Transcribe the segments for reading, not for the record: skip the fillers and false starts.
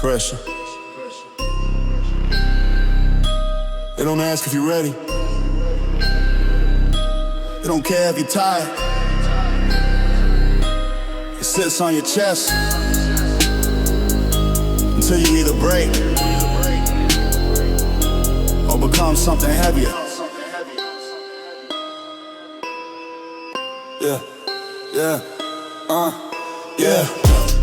Pressure. They don't ask if you're ready. They don't care if you're tired. It sits on your chest until you either break or become something heavier. Yeah.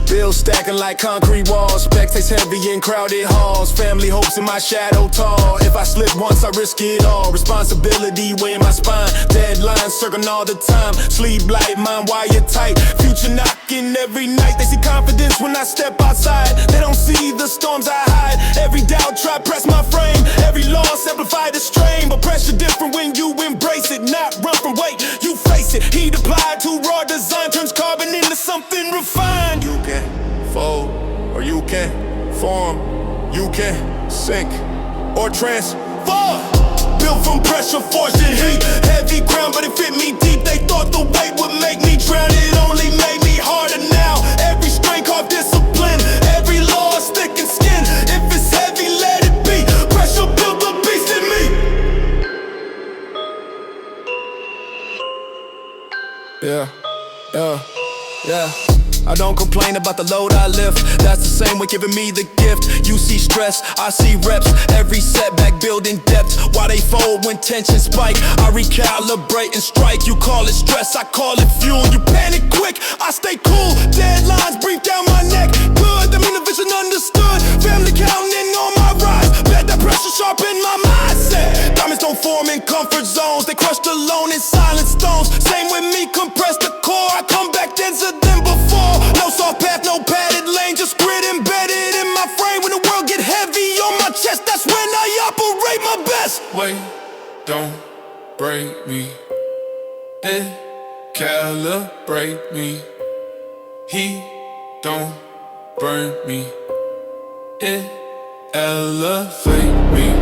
Bills stacking like concrete walls. Spectators heavy in crowded halls. Family hopes in my shadow tall. If I slip once, I risk it all. Responsibility weighing my spine. Deadlines circling all the time. Sleep light, mind wired tight. Future knocking every night. They see confidence when I step outside. They don't see the storms I hide. Every doubt try press my frame. Every loss amplify the strain. But pressure different when you embrace it. Not run from weight, you face it. Heat applied to raw design turns carbon into something refined. You can fold, or you can form. You can sink, or transform. Built from pressure, forced in heat. Heavy ground, but it fit me deep. They thought the weight would make me drown. It only made me harder now. Every strain called discipline. Every law is thick and skin. If it's heavy, let it be. Pressure built the beast in me. Yeah. I don't complain about the load I lift. That's the same way giving me the gift. You see stress, I see reps. Every setback building depth. Why they fold when tensions spike? I recalibrate and strike. You call it stress, I call it fuel. You panic quick, I stay cool. Deadlines breathe down my neck. Good, I mean the vision understood. Family counting on my rise. Bet that pressure sharpen my mindset. Diamonds don't form in comfort zones. They crushed alone in silent stones. Same with me, compress the core. I come back denser than before. No soft path, no padded lane. Just grit embedded in my frame. When the world get heavy on my chest, that's when I operate my best. Wait, don't break me. It calibrate me. He don't burn me. It elevate me.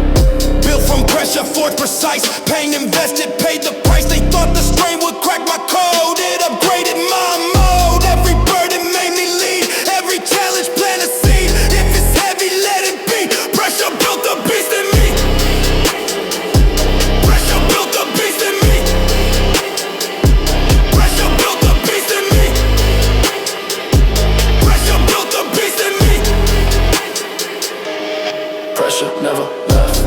Built from pressure, forged precise. Pain invested, paid the price. They thought the strain would crack my code. It upgraded my mode. Every burden made me lead. Every challenge plant a seed. If it's heavy, let it be. Pressure built the beast in me. Pressure built the beast in me. Pressure built the beast in me. Pressure built the beast in me. Pressure never left.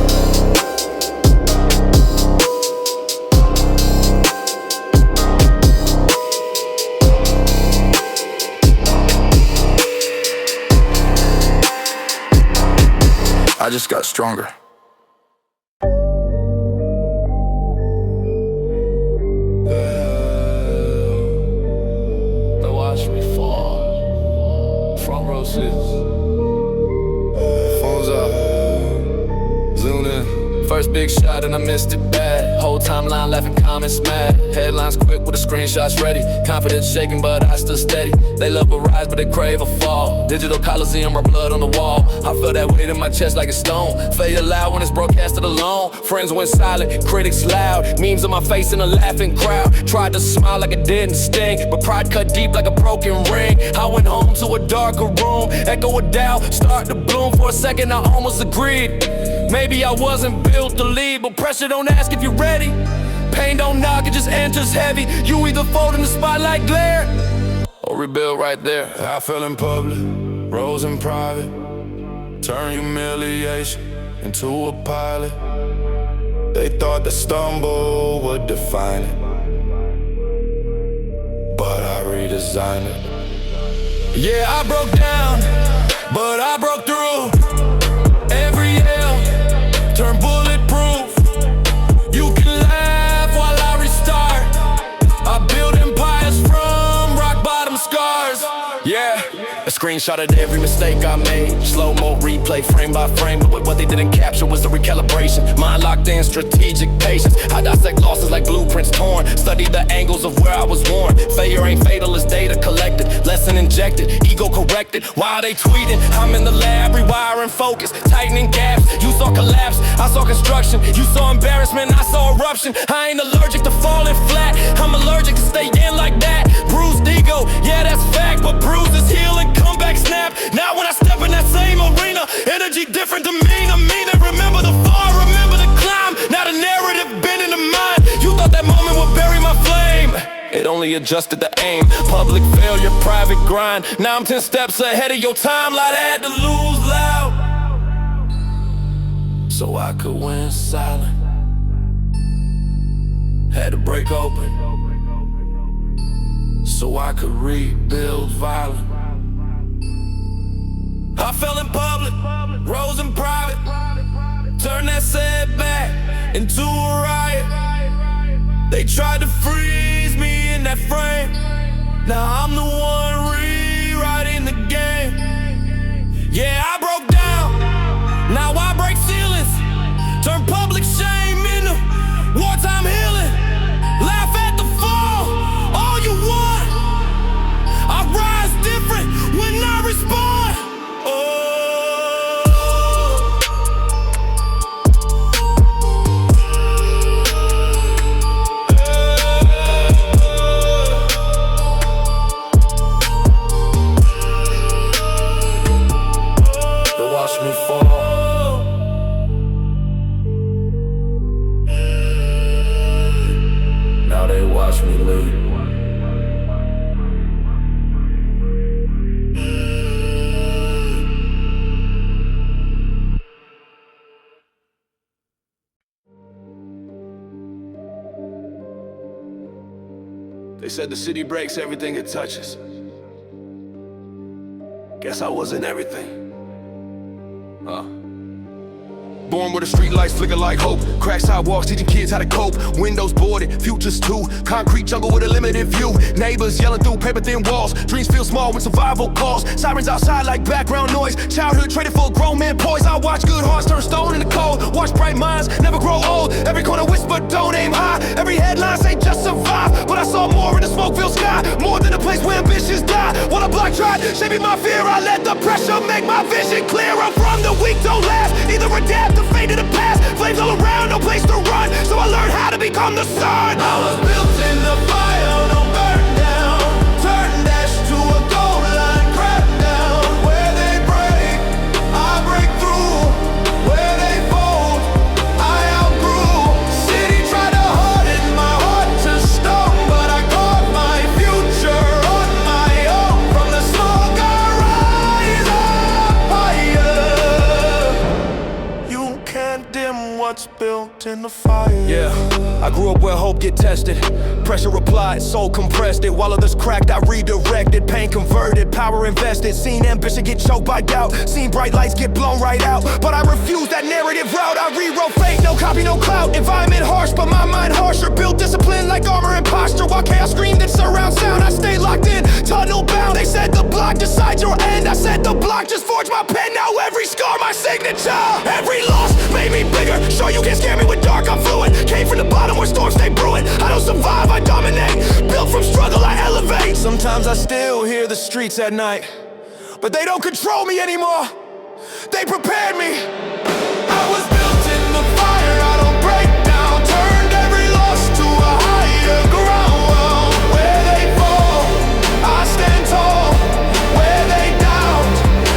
I just got stronger. They watch me fall. Front row seats. Phones up. Zoom in. First big shot and I missed it bad. Whole timeline laughing, comments mad. Headlines quick with the screenshots ready. Confidence shaking but I stood steady. They love a rise but they crave a fall. Digital coliseum, our blood on the wall. I feel that weight in my chest like a stone. Failure loud when it's broadcasted alone. Friends went silent, critics loud. Memes on my face in a laughing crowd. Tried to smile like it didn't sting, but pride cut deep like a broken ring. I went home to a darker room. Echo a doubt, start to bloom. For a second I almost agreed. Maybe I wasn't built to lead, but pressure don't ask if you're ready. Pain don't knock, it just enters heavy. You either fold in the spotlight glare or rebuild right there. I fell in public, rose in private. Turn humiliation into a pilot. They thought the stumble would define it, but I redesigned it. Yeah, I broke down, but I broke through. Every L turn bulletproof. You can laugh while I restart. I build empires from rock bottom scars. Yeah, a screenshot of every mistake I made. Slow-mo replay, frame by frame. But what they didn't capture was the recalibration. Mind locked in, strategic patience. I dissect losses like blueprints torn. Study the angles of where I was worn. Failure ain't fatal, it's data collected. Lesson injected, ego corrected. While they tweeting, I'm in the lab, rewiring focus, tightening gaps. You saw collapse, I saw construction. You saw embarrassment, I saw eruption. I ain't allergic to falling flat. I'm allergic to stay in like that. Bruised ego, yeah that's fact. But bruises heal and come back snap. Now when I step in that same arena, readjusted the aim. Public failure, private grind. Now I'm 10 steps ahead of your timeline. I had to lose loud so I could win silent. Had to break open so I could rebuild violent. I fell in public, rose in private. Turned that setback into a riot. They tried to freeze me in that frame. Now I'm the one rewriting the game. Yeah, I broke down, now I break ceilings. Turn public shame into wartime healing. Laugh at the fall, all you want. I rise different when I respond. They said the city breaks everything it touches. Guess I wasn't everything. Born where the street lights flicker like hope. Crack sidewalks teaching kids how to cope. Windows boarded, futures too. Concrete jungle with a limited view. Neighbors yelling through paper thin walls. Dreams feel small when survival calls. Sirens outside like background noise. Childhood traded for a grown man poise. I watch good hearts turn stone into cold. Watch bright minds never grow old. Every corner whisper don't aim high. Every headline say just survive. But I saw more in the smoke-filled sky. More than a place where ambitions die. While a block tried shaping my fear, I let the pressure make my vision clear. I'm from the weak, don't last. Either adapt the fate of the past. Flames all around, no place to run. So I learned how to become the sun. I was built in the fire, don't burn down. Turn dash to a gold line, crack down. Where they break, I break through. Where they fold, I outgrew. City tried to harden my heart to stone, but I carved my future on my own. From the smoke I rise up higher. You can't dim what's built in the fire. Yeah, I grew up where hope get tested. Pressure applied, soul compressed it. While others cracked, I redirected. Pain converted, power invested. Seen ambition get choked by doubt. Seen bright lights get blown right out. But I refused that narrative route. I rewrote fate, no copy, no clout. Environment harsh, but my mind harsher. Built discipline like armor and posture. While chaos screamed and surround sound, I stayed locked in, tunnel bound. They said the block decides your end. I said the block just forged my pen. Now every scar my signature. Every loss made me bigger. Sure you can't scare me with dark, I'm fluid. Came from the bottom where storms stay brewing. I don't survive, I dominate. Built from struggle, I elevate. Sometimes I still hear the streets at night, but they don't control me anymore. They prepared me. I was built in the fire, I don't break down. Turned every loss to a higher ground. Where they fall, I stand tall. Where they doubt,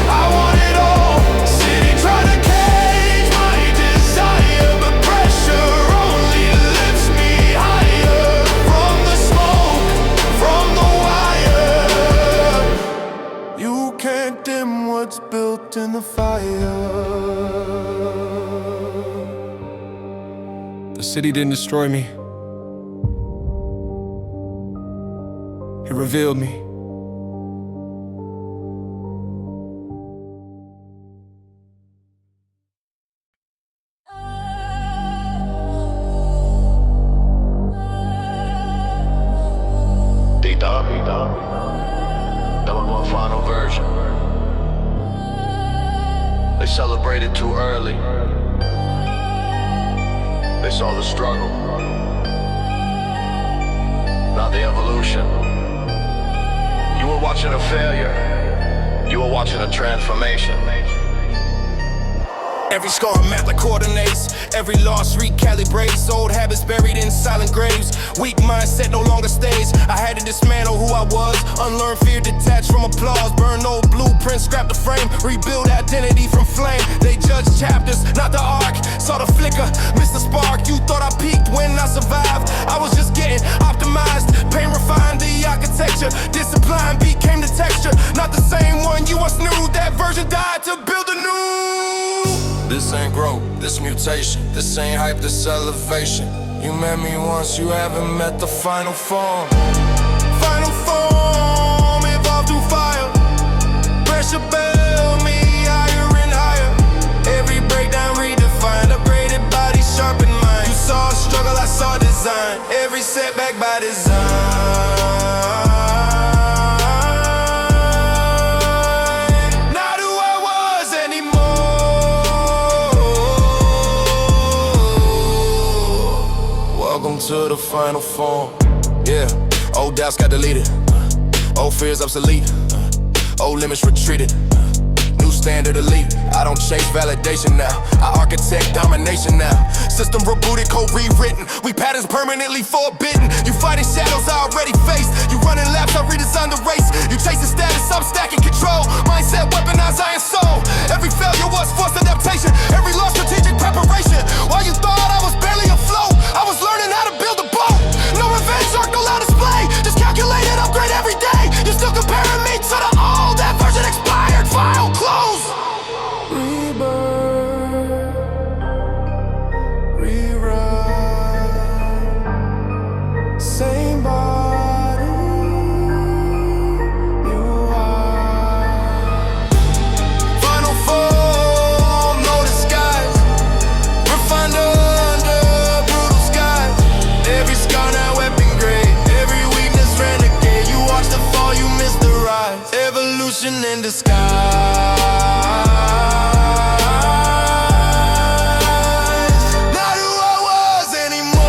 I want it all. City try to cage my desire, but pressure only lifts me higher. From the smoke, from the wire. You can't dim what's built in the fire. The city didn't destroy me. It revealed me. D-Dog, double one final version. They celebrated too early. They saw the struggle, not the evolution. You were watching a failure. You were watching a transformation. Every scar mapped like coordinates, every loss recalibrates. Old habits buried in silent graves. Weak mindset no longer stays. I had to dismantle who I was, unlearn fear, detached from applause. Burn old blueprints, scrap the frame, rebuild identity from flame. They judge chapters, not the arc. Saw the flicker, missed the spark. You thought I peaked when I survived. I was just getting optimized. Pain refined the architecture. Discipline became the texture. Not the same one you once knew. That version died to build a new. This ain't growth, this mutation. This ain't hype, this elevation. You met me once, you haven't met the final form. Final form, evolved through fire. Pressure built me higher and higher. Every breakdown redefined. Upgraded body, sharpened mind. You saw struggle, I saw design. Every setback by design. To the final form. Yeah, old doubts got deleted. Old fears obsolete. Old limits retreated. New standard elite. I don't chase validation now. I architect domination now. System rebooted, code rewritten. We patterns permanently forbidden. You fighting shadows I already faced. You running laps, I redesigned the race. You chasing status, I'm stacking control. Mindset weaponized, I am soul. Every failure was forced adaptation. Every loss strategic preparation. While you thought I was barely afloat, I was learning how to build a boat. No revenge arc, no loud display. Just calculated upgrade every day. You're still comparing me to the old. That version expired, file close. Rebirth, rewrite. Same body, new eyes. Final form, no disguise. Refined under brutal skies. Every scar now weapon grade. Every weakness renegade. You watch the fall, you miss the rise. Evolution in disguise. Not who I was anymore.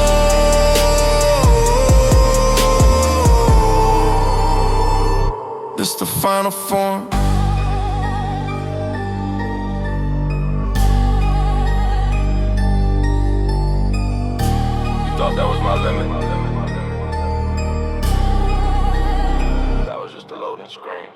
This the final form. You thought that was my limit? That was just a loading screen.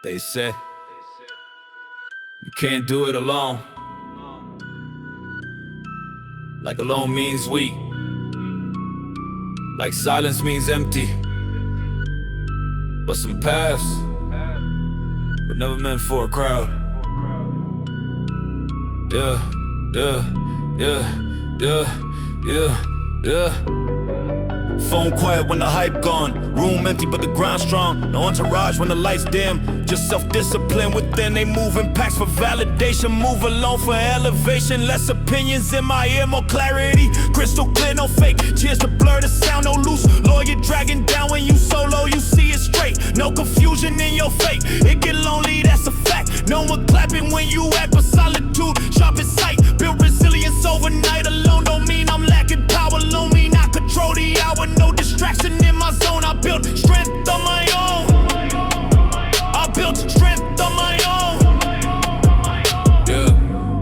They say you can't do it alone. Like alone means weak. Like silence means empty. But some paths were never meant for a crowd. Yeah, yeah, yeah, yeah, yeah, yeah. Phone quiet when the hype gone. Room empty but the grind strong. No entourage when the lights dim. Just self-discipline within. They move in packs for validation. Move alone for elevation. Less opinions in my ear, more clarity. Crystal clear, no fake. Cheers to blur the sound, no loose. Lawyer dragging down when you solo. You see it straight. No confusion in your fate. It get lonely, that's a fact. No one clapping when you act, but solitude, sharp as sight. Build resilience overnight. Alone don't mean I'm lacking power. Alone mean I control the hour. No distraction in my zone. I built strength on my own. I built strength on my own. Yeah,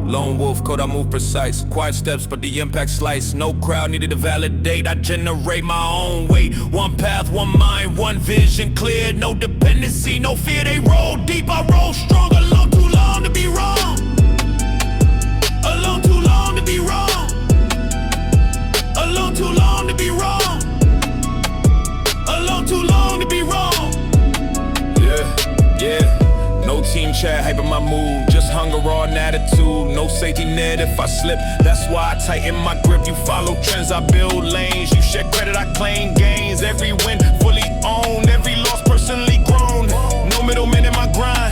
lone wolf code, I move precise. Quiet steps, but the impact slice. No crowd needed to validate. I generate my own weight. One path, one mind, one vision clear. No dependency, no fear. They roll deep, I roll strong. Alone too long to be wrong. Alone too long to be wrong. Alone too long to be wrong. Alone too long to be wrong. Yeah, yeah. No team chat, hyping my mood. Just hunger, raw and attitude. No safety net if I slip. That's why I tighten my grip. You follow trends, I build lanes. You share credit, I claim gains. Every win fully owned. Every loss personally grown. No middleman in my grind.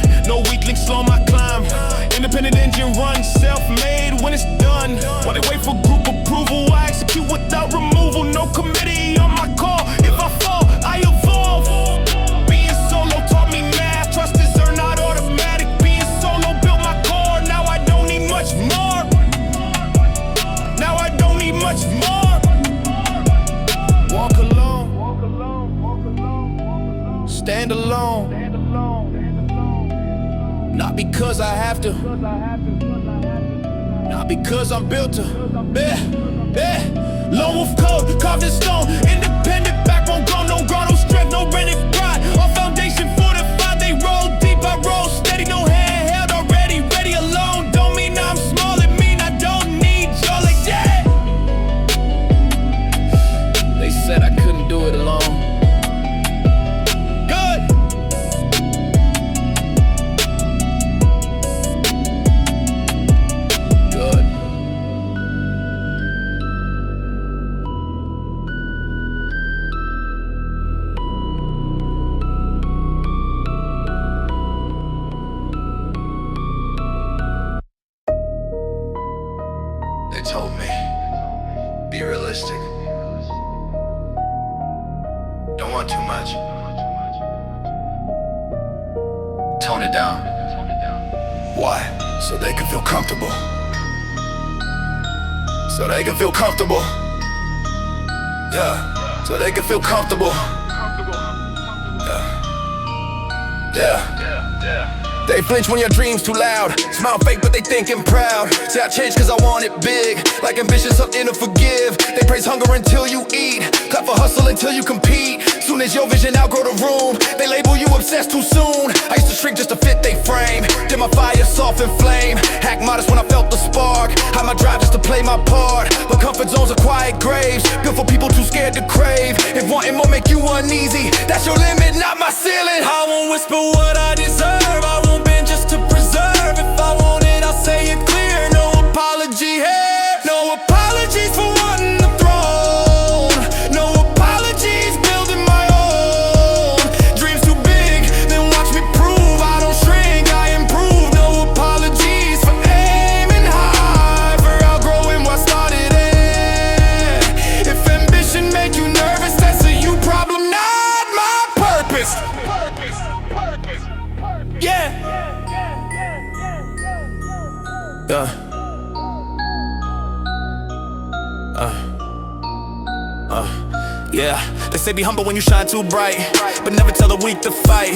stand alone. Not because I have to, not because I'm built to. Lone wolf code, carved in stone. Independent, backbone grown, no grown, no strength, no rented pride. Our foundation fortified, they roll deep, I roll steady, no handheld already, ready alone. Don't mean I'm small, it mean I don't need y'all like that. They said I couldn't do it alone. They told me, be realistic. Don't want too much. Tone it down. Why? So they can feel comfortable. So they can feel comfortable. Yeah. So they can feel comfortable. Yeah. They flinch when your dream's too loud. Smile fake but they thinking proud. Say I changed cause I want it big. Like ambition, something to forgive. They praise hunger until you eat. Clap for hustle until you compete. Soon as your vision outgrow the room, they label you obsessed too soon. I used to shrink just to fit they frame. Did my fire soft and flame. Act modest when I felt the spark. Hide my drive just to play my part. But comfort zones are quiet graves. Built for people too scared to crave. If wanting more make you uneasy, that's your limit, not my ceiling. I won't whisper what I deserve. I won't bend just to preserve. If I want it, I'll say it clear. No apology here. No apologies for wanting the throne. No apologies building my own. Dreams too big, then watch me prove. I don't shrink, I improve. No apologies for aiming high, for outgrowing what started it. If ambition make you nervous, that's a you problem, not my purpose. Yeah. Yeah, they say be humble when you shine too bright, but never tell the weak to fight.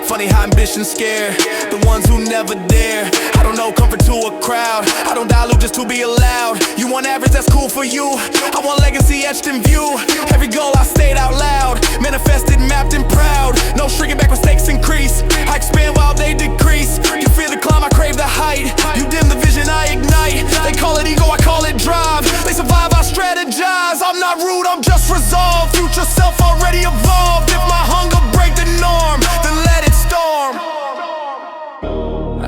Funny how ambition's scare the ones who never dare. I don't know comfort to a crowd. I don't dilute just to be allowed. You want average, that's cool for you. I want legacy etched in view. Every goal I stayed out loud, manifested, mapped and proud. No shrinking back when stakes increase. I expand while they decrease. You feel the climb, I crave the height. You dim the vision, I ignite. They call it ego, I call it drive. They survive, I strategize. I'm not rude, I'm just resolved. Future self already evolved. If my hunger break the norm, then let it storm.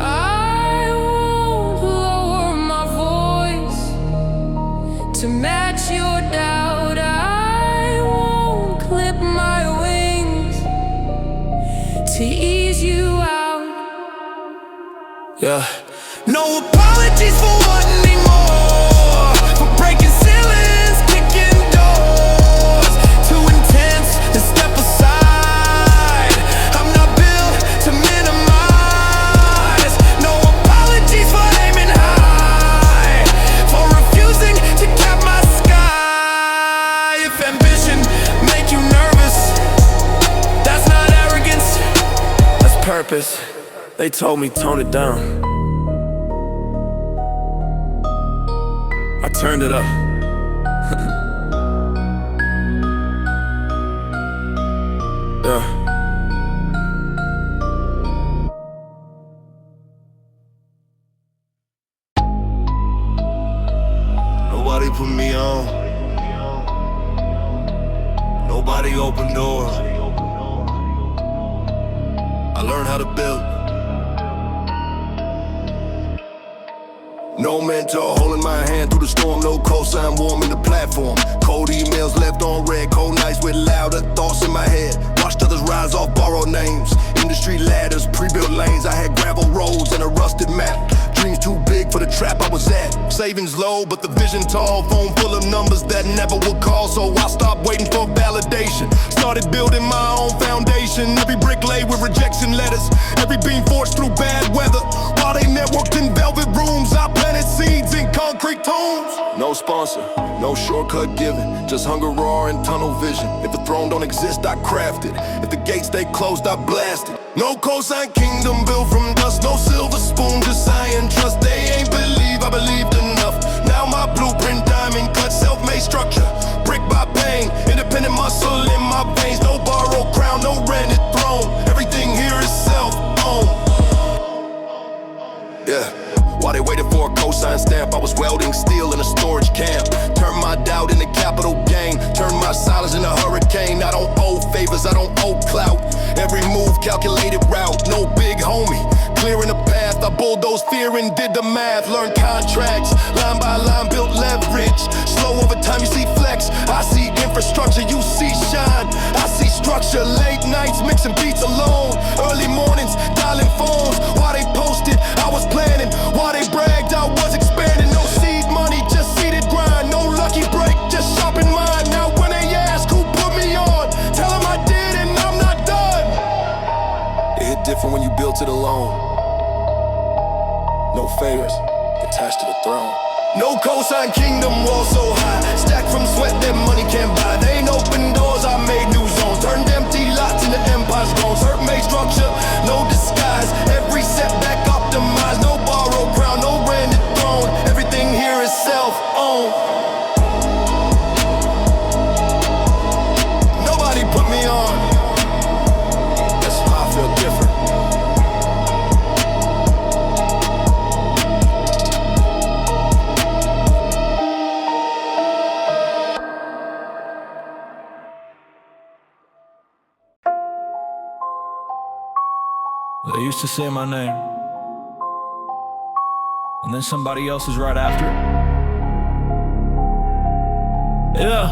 I won't lower my voice to match your doubt. I won't clip my wings to ease you out. Yeah. No apologies for wanting more, for breaking ceilings, kicking doors. Too intense to step aside. I'm not built to minimize. No apologies for aiming high, for refusing to cap my sky. If ambition make you nervous, that's not arrogance, that's purpose. They told me tone it down. I turned it up. Yeah. Nobody put me on. Nobody opened doors. I learned how to build. No mentor holding my hand through the storm. No cosign warming the platform. Cold emails left on red. Cold nights with louder thoughts in my head. Watched others rise off borrowed names. Industry ladders, pre-built lanes. I had gravel roads and a rusted map. Dreams too big for the trap I was at. Savings low, but the vision tall. Phone full of numbers that never would call. So I stopped waiting for validation. Started building my own foundation. Every brick laid with rejection letters. Every beam forged through bad weather. While they networked in velvet rooms, I planted seeds in concrete tombs. No sponsor, no shortcut given, just hunger raw and tunnel vision. If the throne don't exist, I craft it. If the gates stay closed, I blast it. No cosign kingdom built from dust, no silver spoon, just iron trust. They ain't believe, I believed enough. Now my blueprint diamond cut, self-made structure, brick by pain, independent muscle in my veins. No borrowed crown, no rented throne. Everything here is self-owned. Yeah. While they waited for a cosign stamp, I was welding steel in a storage camp. Turned my doubt into capital gain, turned my silence into hurricane. I don't owe favors, I don't owe clout. Every move calculated route, no big homie, clearing the path. I bulldozed fear and did the math. Learned contracts, line by line, built leverage. Slow over time, you see flex. I see infrastructure, you see shine. I see structure, late nights, mixing beats alone. Early mornings, dialing phones. While they posted, I was planning. While they bragged, I was expanding. No seed money, just seeded grind. No lucky break, just shopping mine. Now when they ask who put me on, tell them I did and I'm not done. It hit different when you built it alone. No favors, attached to the throne. No cosign kingdom wall so high, stacked from sweat that money can't buy. They ain't open doors, I made new zones. Turned empty lots into empires grown. Certain made structure, no disguise. Every setback optimized. No borrowed crown, no rented throne. Everything here is self-owned. Nobody put me on. That's why I feel different. They used to say my name, and then somebody else is right after it. Yeah.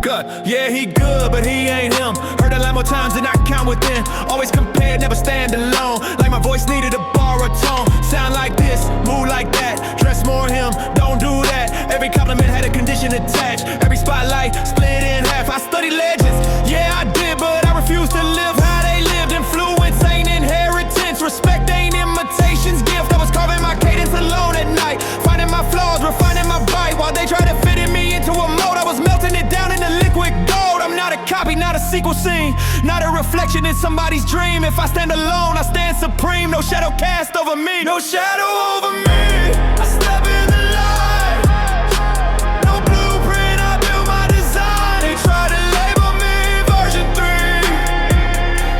Good. Yeah, he good, but he ain't him. Heard a lot more times than I count within. Always compared, never stand alone. Like my voice needed a borrowed tone. Sound like this, move like that. Dress more him, don't do that. Every compliment had a condition attached. Every spotlight split in half. I studied legends, yeah I did, but I refuse to live how they lived. Influence ain't inheritance, respect ain't imitation's gift. I was carving my cadence alone at night, finding my flaws, refining my bite. While they tried to fit me into a mold, I was melting it down into liquid gold. I'm not a copy, not a sequel scene, not a reflection in somebody's dream. If I stand alone, I stand supreme. No shadow cast over me, no shadow over me. I step in the light, no blueprint, I build my design. They try to label me version 3,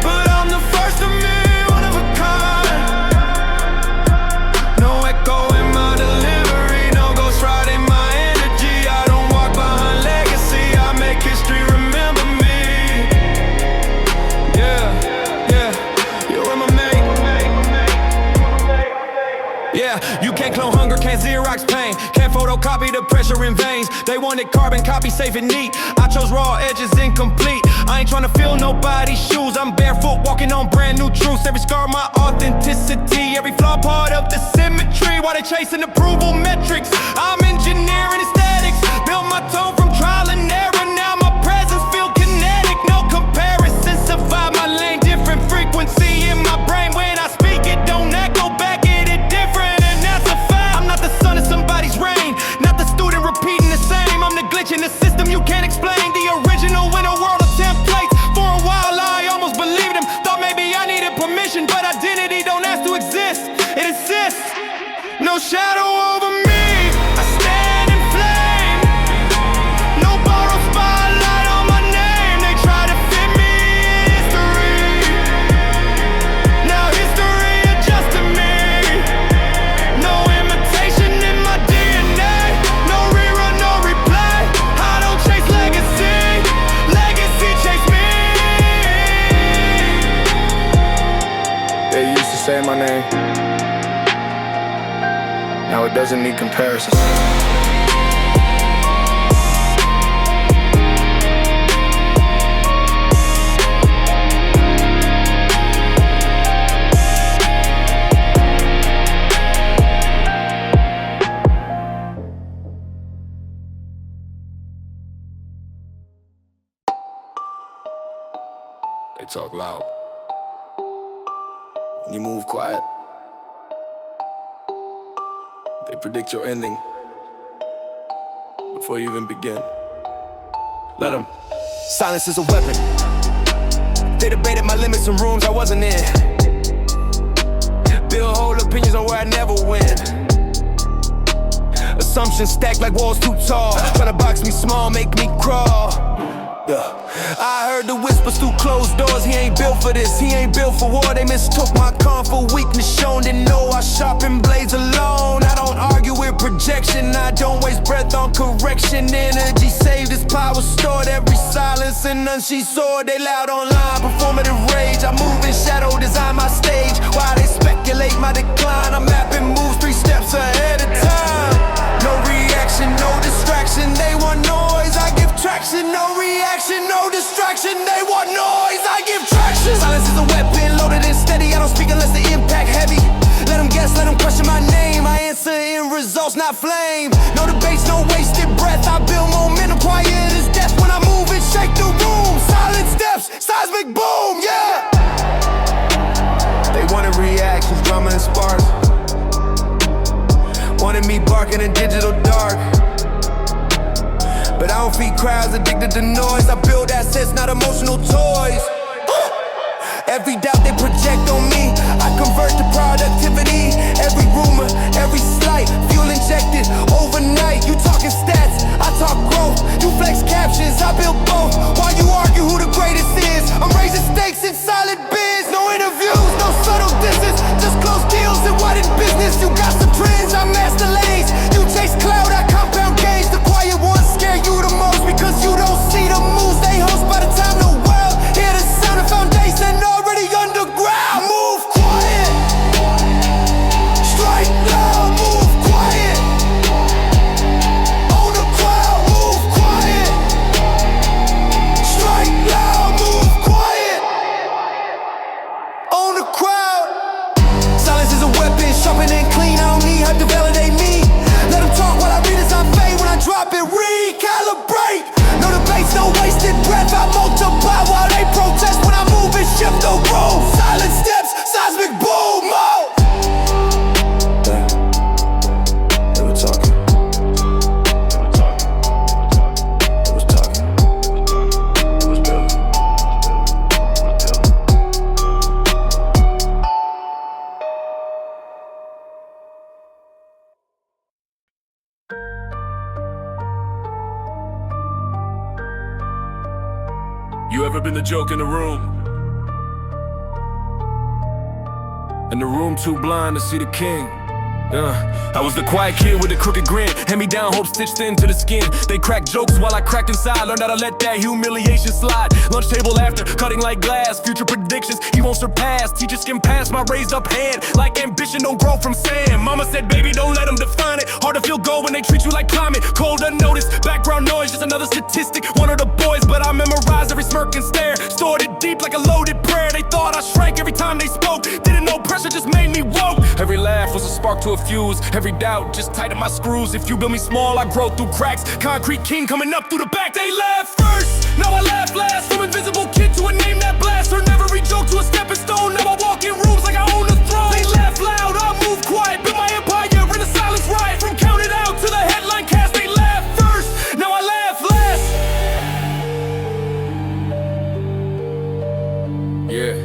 but I'm the first of me, one of a kind. No echo in my delivery, no ghost ride in my energy. I don't walk behind legacy, I make history remember me. Yeah, you're my mate. Yeah, you can't clone hunger, can't Xerox pain, can't photocopy the pressure in veins. They wanted carbon copy, safe and neat. I chose raw edges, incomplete. I ain't trying to fill nobody's shoes. I'm barefoot, walking on brand new truths. Every scar, my authenticity. Every flaw, part of the symmetry. While they chasing approval metrics, I'm engineering aesthetics. Built my tone from trial and error. Now my presence feel kinetic. No comparison, survive my lane. Different frequency in my brain. When I speak, it don't echo back. It different, and that's a fact. I'm not the son of somebody's reign, not the student repeating the same. I'm the glitch in the system you can't explain. The original in a world of templates. For a while I almost believed him. Thought maybe I needed permission, but identity don't ask to exist. It insists. No shadow over me, I stand in flame. No borrowed spotlight on my name. They try to fit me in history. Now history adjusted me. No imitation in my DNA. No rerun, no replay. I don't chase legacy, legacy chase me. They used to say my name, now it doesn't need comparisons. They talk loud, you move quiet. They predict your ending before you even begin. Let them. Silence is a weapon. They debated my limits in rooms I wasn't in. Build whole opinions on where I never win. Assumptions stacked like walls too tall. Tryna box me small, make me crawl. Yeah. I heard the whispers through closed doors. He ain't built for this, he ain't built for war. They mistook my calm for weakness shown. Didn't know I sharpen blades alone. I don't argue with projection, I don't waste breath on correction. Energy saved, is power stored. Every silence and none she soared. They loud online, performative rage. I move in shadow, design my stage. While they speculate my decline, I'm mapping moves 3 steps ahead of time. No reaction, no distraction. They want noise, I give traction. No reaction, no distraction. They want noise, I give traction. Silence is a weapon, loaded and steady. I don't speak unless the impact heavy. Let them guess, let them question my name. I answer in results, not flame. No debates, no wasted breath. I build momentum, quiet as death. When I move it, shake the room. Silent steps, seismic boom, yeah. They wanted reactions, drama and sparks. Wanted me barking in digital dark. But I don't feed crowds addicted to noise. I build assets, not emotional toys. Every doubt they project on me, I convert to productivity. Every rumor, every slight, fuel injected overnight. You talking stats, I talk growth. You flex captions, I build both. While you argue who the greatest is, I'm raising stakes in solid bids. No interviews, no subtle distance, just close deals and widen business. You got some trends, I master lanes. You chase cloud, I compound gauge. The quiet ones scare you the most because you don't see the moves they host. By the time the world hear the sound of foundation already underground. Move quiet, strike loud, move quiet. On the crowd, move quiet. Strike loud, move quiet. On the crowd. Silence is a weapon, sharpen and clean. I don't need help to validate me. Let them talk while I read as I fade. When I drop it, recalibrate. No debates, no wasted breath. I multiply while they protest. When I move and shift the room. Silent steps, seismic boom. Oh. They were talking. They was talking. It was building. You ever been the joke in the room? And the room too blind to see the king. I was the quiet kid with a crooked grin. Hand-me-down hope stitched into the skin. They cracked jokes while I cracked inside. Learned how to let that humiliation slide. Lunch table after, cutting like glass. Future predictions, he won't surpass. Teachers skim past my raised up hand. Like ambition don't grow from sand. Mama said, baby, don't let them define it. Hard to feel gold when they treat you like climate. Cold unnoticed, background noise, just another statistic. One of the boys, but I memorized every smirk and stare. Stored it deep like a loaded prayer. They thought I shrank every time they spoke. Didn't know pressure just made me woke. Every laugh was a spark to a fuse. Every doubt just tighten my screws. If you build me small, I grow through cracks. Concrete king coming up through the back. They laugh first, now I laugh last. From invisible kid to a name that blasts. Turn every joke to a stepping stone. Now I walk in rooms like I own the throne. They laugh loud, I move quiet. Build my empire in a silence riot. From counted out to the headline cast. They laugh first, now I laugh last. Yeah.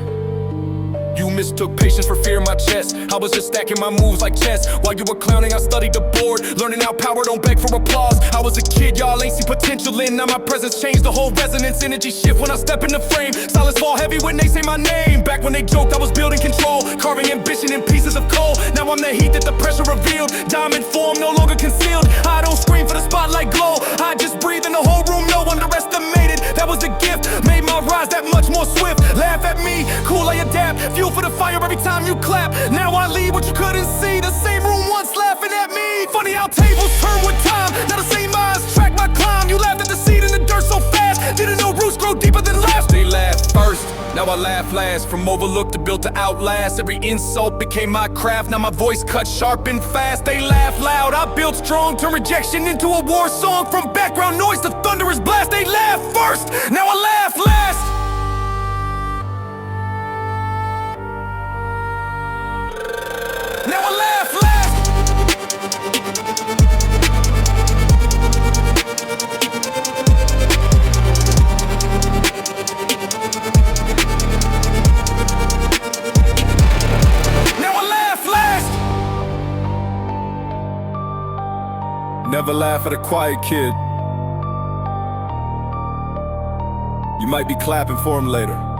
You mistook patience for fear in my chest. I was just stacking my moves like chess. While you were clowning, I studied the board. Learning how power don't beg for applause. I was a kid, y'all ain't see potential in. Now my presence changed the whole resonance. Energy shift when I step in the frame. Silence fall heavy when they say my name. Back when they joked, I was building control. Carving ambition in pieces of coal. Now I'm the heat that the pressure revealed. Diamond form, no longer concealed. I don't scream for the spotlight glow. I just breathe in the whole room, no underestimated. That was the gift, made my rise that much more swift. Laugh at me, cool I adapt. Fuel for the fire every time you clap. Now I leave what you couldn't see. The same room once laughing at me. Funny how tables turn with time. Now the same eyes track my climb. You laughed at the seed in the dirt so fast. Didn't know roots grow deeper than laughs. They laughed first, now I laugh last. From overlooked to built to outlast. Every insult became my craft. Now my voice cut sharp and fast. They laugh loud, I built strong. Turn rejection into a war song. From background noise to thunderous blast. They laugh first, now I laugh last. Now I laugh last. Never laugh at a quiet kid. You might be clapping for him later.